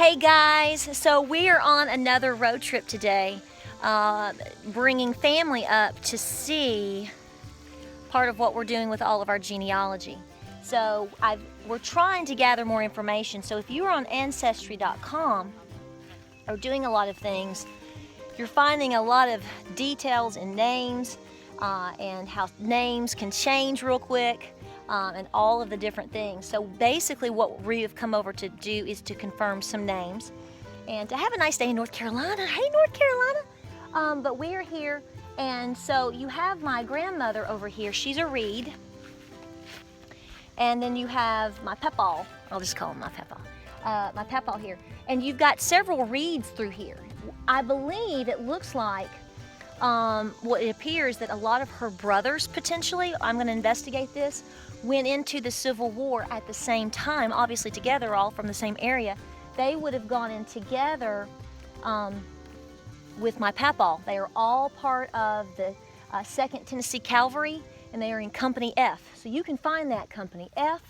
Hey guys, so we are on another road trip today, bringing family up to see part of what we're doing with all of our genealogy. So we're trying to gather more information. So if you're on Ancestry.com or doing a lot of things, you're finding a lot of details and names and how names can change real quick. And all of the different things. So basically what we have come over to do is to confirm some names and to have a nice day in North Carolina. Hey, North Carolina! But we are here, and so you have my grandmother over here. She's a Reed. And then you have my Pepaw. I'll just call him my Pepaw. My Pepaw here. And you've got several Reeds through here. I believe it looks like what it appears that a lot of her brothers potentially, I'm going to investigate this, went into the Civil War at the same time, obviously together, all from the same area. They would have gone in together with my Papaw. They are all part of the 2nd Tennessee Cavalry, and they are in Company F. So you can find that Company F,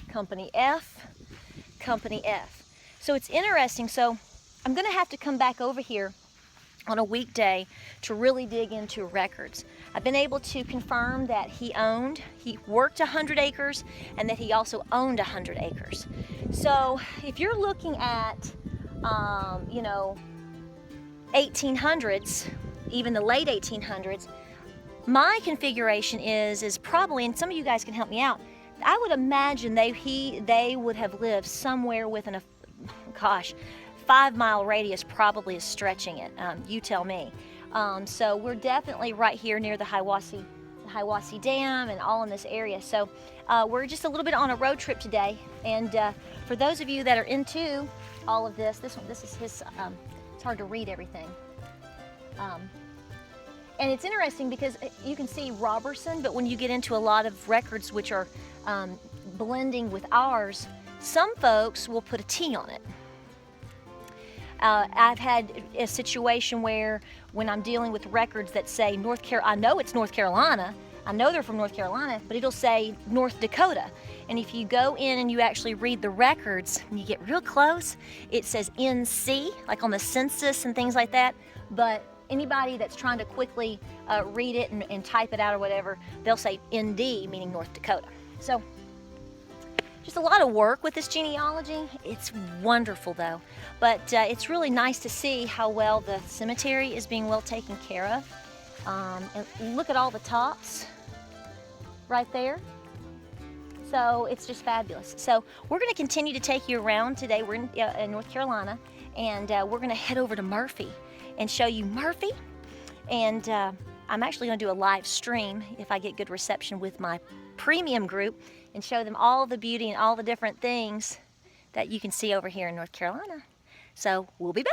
Company F, Company F. So it's interesting. So I'm going to have to come back over here on a weekday to really dig into records. I've been able to confirm that he worked 100 acres and that he also owned 100 acres. So if you're looking at, 1800s, even the late 1800s, my configuration is probably, and some of you guys can help me out, I would imagine they would have lived somewhere within a, 5-mile radius probably is stretching it. You tell me. So we're definitely right here near the Hiwassee Dam and all in this area. So we're just a little bit on a road trip today. And for those of you that are into all of this is his, it's hard to read everything. And it's interesting because you can see Robertson, but when you get into a lot of records which are blending with ours, some folks will put a T on it. I've had a situation where when I'm dealing with records that say I know it's North Carolina, I know they're from North Carolina, but it'll say North Dakota. And if you go in and you actually read the records and you get real close, it says NC, like on the census and things like that. But anybody that's trying to quickly read it and type it out or whatever, they'll say ND, meaning North Dakota. So just a lot of work with this genealogy. It's wonderful though, but it's really nice to see how well the cemetery is being well taken care of. And look at all the tops right there. So it's just fabulous. So we're going to continue to take you around today. We're in North Carolina, and we're going to head over to Murphy and show you Murphy. And I'm actually going to do a live stream if I get good reception with my premium group, and show them all the beauty and all the different things that you can see over here in North Carolina. So we'll be back.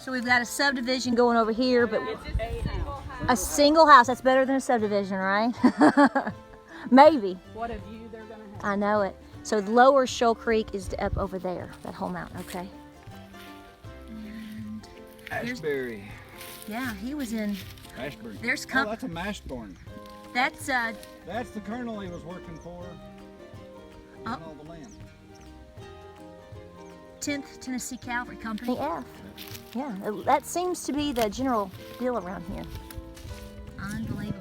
So we've got a subdivision going over here, but a single house. That's better than a subdivision, right? Maybe. What a view they're gonna have. I know it. So the lower Shoal Creek is up over there, that whole mountain, okay? And Ashbury. yeah, he was in. Ashbury. There's oh, that's a Mashburn. That's That's the colonel he was working for. On all the land. 10th Tennessee Cavalry Company F. Yeah, that seems to be the general deal around here. Unbelievable.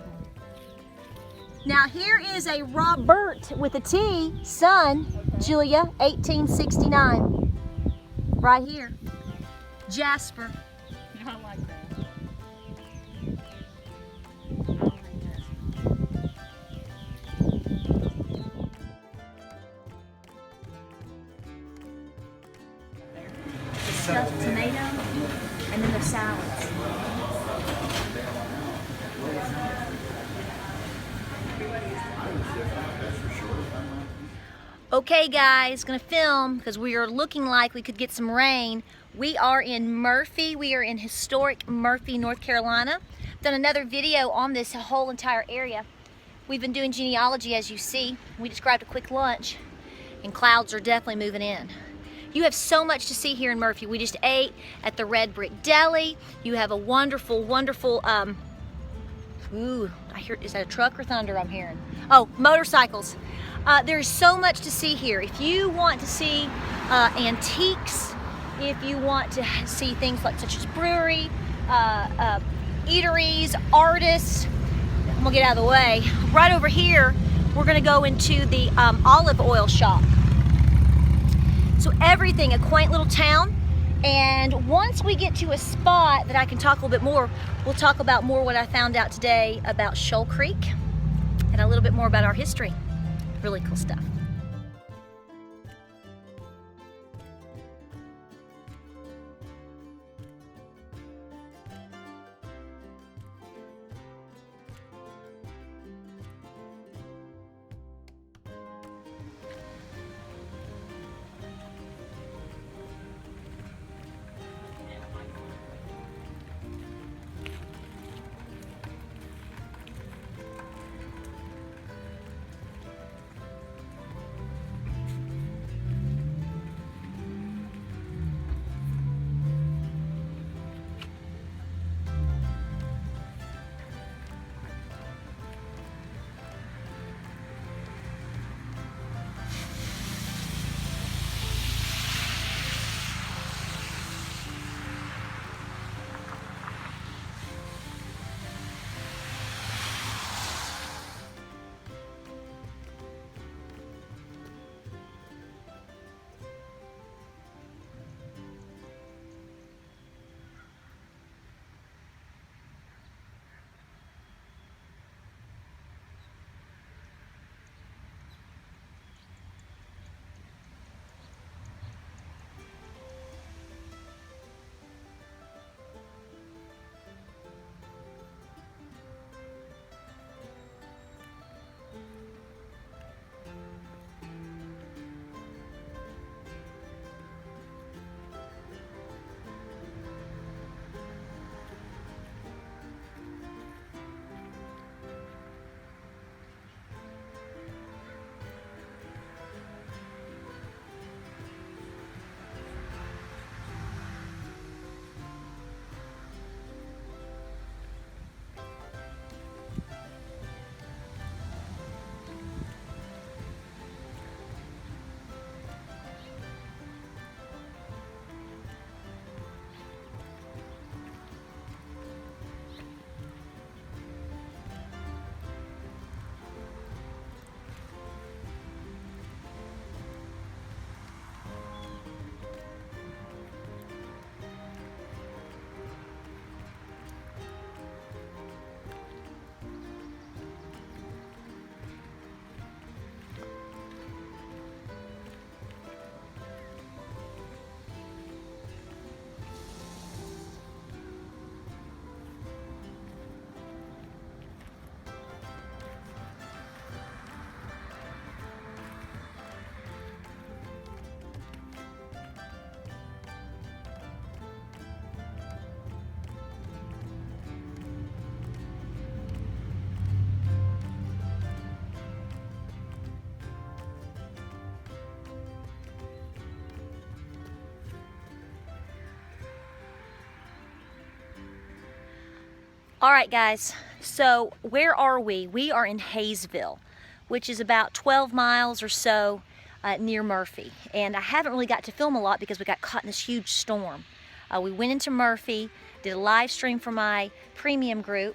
Now here is a Robert with a T, son, Julia, 1869. Right here. Jasper. I like that. Okay guys, gonna film because we are looking like we could get some rain. We are in Murphy. We are in historic Murphy, North Carolina. Done another video on this whole entire area. We've been doing genealogy, as you see. We just grabbed a quick lunch and clouds are definitely moving in. You have so much to see here in Murphy. We just ate at the Red Brick Deli. You have a wonderful, wonderful, ooh, I hear, is that a truck or thunder I'm hearing? Oh, motorcycles. There's so much to see here. If you want to see antiques, if you want to see things like such as brewery, eateries, artists, I'm gonna get out of the way. Right over here, we're gonna go into the olive oil shop. So everything, a quaint little town. And once we get to a spot that I can talk a little bit more, we'll talk about more what I found out today about Shoal Creek and a little bit more about our history. Really cool stuff. All right, guys, so where are we? We are in Hayesville, which is about 12 miles or so near Murphy. And I haven't really got to film a lot because we got caught in this huge storm. We went into Murphy, did a live stream for my premium group,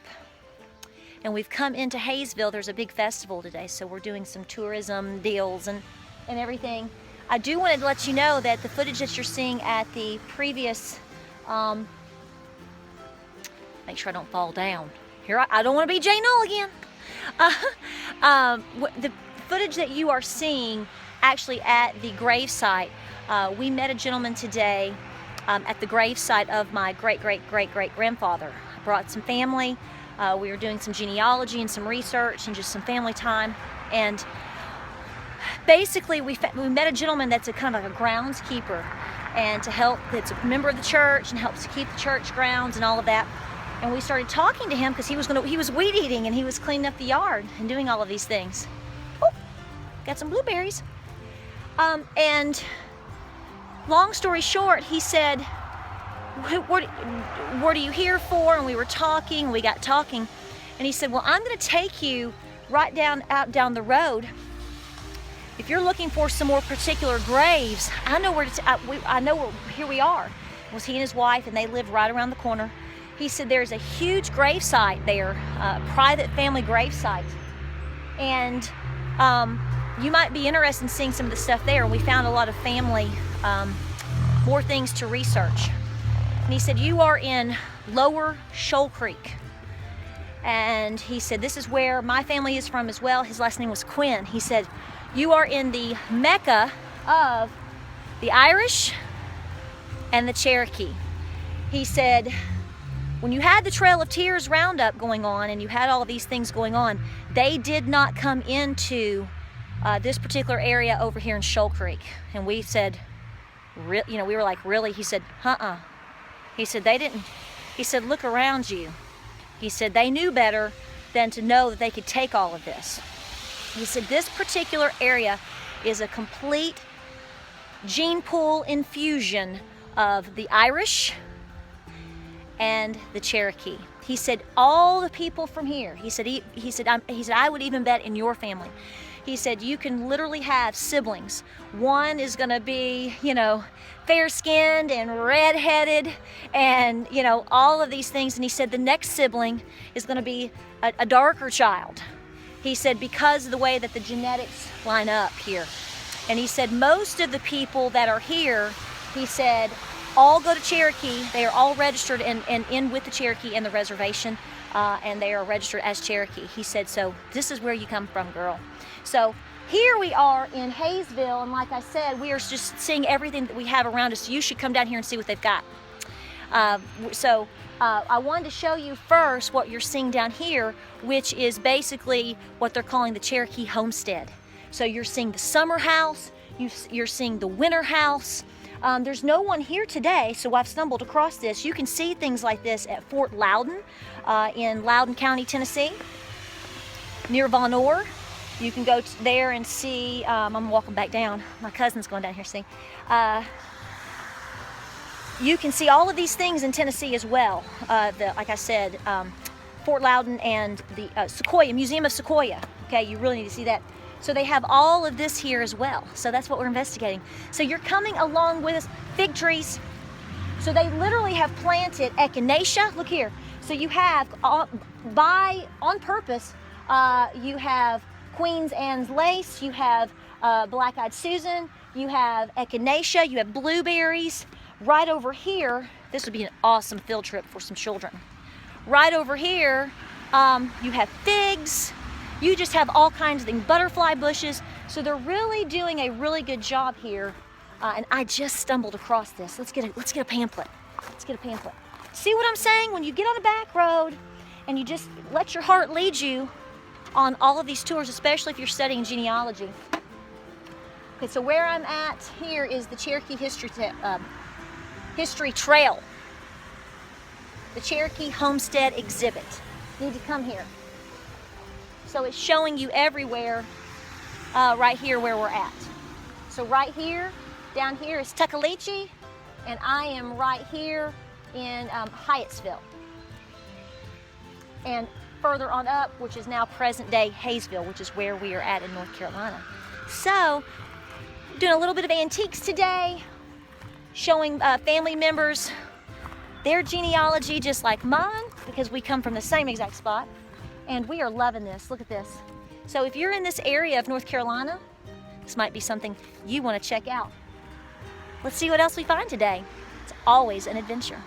and we've come into Hayesville. There's a big festival today, so we're doing some tourism deals and everything. I do want to let you know that the footage that you're seeing at the previous make sure I don't fall down. Here, I don't want to be Jane Null again. The footage that you are seeing actually at the gravesite, we met a gentleman today at the gravesite of my great-great-great-great-grandfather. I brought some family. We were doing some genealogy and some research and just some family time. And basically we met a gentleman that's a kind of like a groundskeeper, and that's a member of the church and helps to keep the church grounds and all of that. And we started talking to him because he was weed eating and he was cleaning up the yard and doing all of these things. Oh, got some blueberries. And long story short, he said, what are you here for? And we were talking, we got talking, and he said, well, I'm going to take you right out down the road. If you're looking for some more particular graves, I know here we are. It was he and his wife, and they lived right around the corner. He said there's a huge grave site there, private family grave site, and you might be interested in seeing some of the stuff there. And we found a lot of family, more things to research. And he said, you are in Lower Shoal Creek. And he said, this is where my family is from as well. His last name was Quinn. He said, you are in the Mecca of the Irish and the Cherokee. He said, when you had the Trail of Tears roundup going on and you had all these things going on, they did not come into this particular area over here in Shoal Creek. And we said, we were like, really? He said, He said, they didn't. He said, look around you. He said, they knew better than to know that they could take all of this. He said, this particular area is a complete gene pool infusion of the Irish and the Cherokee. He said, all the people from here, he said, I would even bet in your family. He said, you can literally have siblings. One is gonna be, fair-skinned and red-headed and, all of these things. And he said, the next sibling is gonna be a darker child. He said, because of the way that the genetics line up here. And he said, most of the people that are here, he said, all go to Cherokee. They are all registered and in with the Cherokee and the reservation, and they are registered as Cherokee. He said, so this is where you come from, girl. So here we are in Hayesville, and like I said, we are just seeing everything that we have around us. You should come down here and see what they've got. I wanted to show you first what you're seeing down here, which is basically what they're calling the Cherokee Homestead. So you're seeing the summer house, you're seeing the winter house. There's no one here today, so I've stumbled across this. You can see things like this at Fort Loudon in Loudoun County, Tennessee, near Von Orr. You can go there and see, I'm walking back down. My cousin's going down here, see. You can see all of these things in Tennessee as well. Like I said, Fort Loudon and the Sequoia, Museum of Sequoia. Okay, you really need to see that. So they have all of this here as well. So that's what we're investigating. So you're coming along with us. Fig trees. So they literally have planted echinacea. Look here. So you have, on purpose, you have Queen's Anne's lace, you have black-eyed Susan, you have echinacea, you have blueberries. Right over here, this would be an awesome field trip for some children. Right over here, you have figs. You just have all kinds of things, butterfly bushes. So they're really doing a really good job here. And I just stumbled across this. Let's get a pamphlet. Let's get a pamphlet. See what I'm saying? When you get on a back road and you just let your heart lead you on all of these tours, especially if you're studying genealogy. Okay, so where I'm at here is the Cherokee History Trail. The Cherokee Homestead exhibit. You need to come here. So it's showing you everywhere right here where we're at. So right here, down here is Tuckaleechee, and I am right here in Hyattsville. And further on up, which is now present day Hayesville, which is where we are at in North Carolina. So, doing a little bit of antiques today, showing family members their genealogy just like mine, because we come from the same exact spot, and we are loving this. Look at this. So if you're in this area of North Carolina, this might be something you want to check out. Let's see what else we find today. It's always an adventure.